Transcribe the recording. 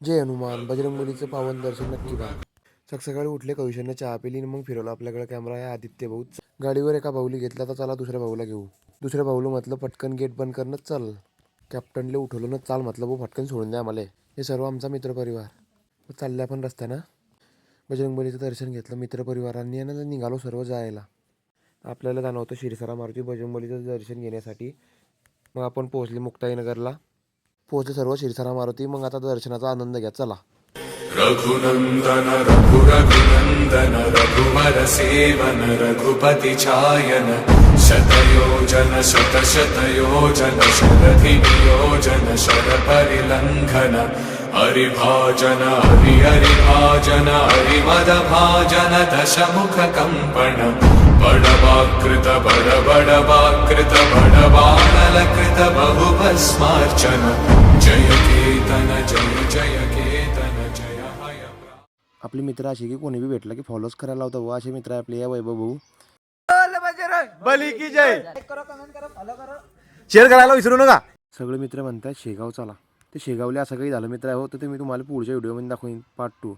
जय हनुमान. बजरंगबलीचं पावन दर्शन नक्की पहा. सकाळी उठले, कविशाने चहा पिली, मग फिरवलं. आपल्याकडे कॅमेरा आहे. आदित्य भाऊ गाडीवर एका भाऊली घेतला, तर चला दुसऱ्या भाऊला घेऊ. दुसऱ्या भाऊला म्हटलं पटकन गेट बंद करणं चल. कॅप्टनले उठवलं ना, चाल म्हटलं भाऊ पटकन सोडून द्या आम्हाला. हे सर्व आमचा मित्रपरिवार. चालल्या पण रस्त्यानं बजरंगबलीचं दर्शन घेतलं मित्रपरिवारांनी आणि निघालो सर्व जायला. आपल्याला जाणं होतं शिरसारा मारुती बजरंगबलीचं दर्शन घेण्यासाठी. मग आपण पोहोचले मुक्ताईनगरला. पोहोचले सर्व शिरसारा मारुती. मग आता दर्शनाचा आनंद घ्या चला. रघुनंदन रघुरघुनंदन रघुवर सेवन रघुपति छायन शतयोजन शतशतयोजन शरधि नियोजन शर परिलंघन हरिभाजन हरिभाजन हरिमद भाजन दशमुख कंपन बड़वाकृत बड़वाकृत बड़वानलकृत बहुभस्मार्चन जय केतन जय जय केतन जय हय. आपले मित्र असे की कोणी बी भेटला की फॉलोच करायला होतं व असे मित्र आहे आपले. या वैभव भाऊ बली की जय. शेअर करायला विसरू नका. सगळे मित्र म्हणतात शेगाव चला. ते शेगावले असं काही झालं मित्र आहे हो, तर ते मी तुम्हाला पुढच्या व्हिडिओमध्ये दाखवीन पार्ट 2.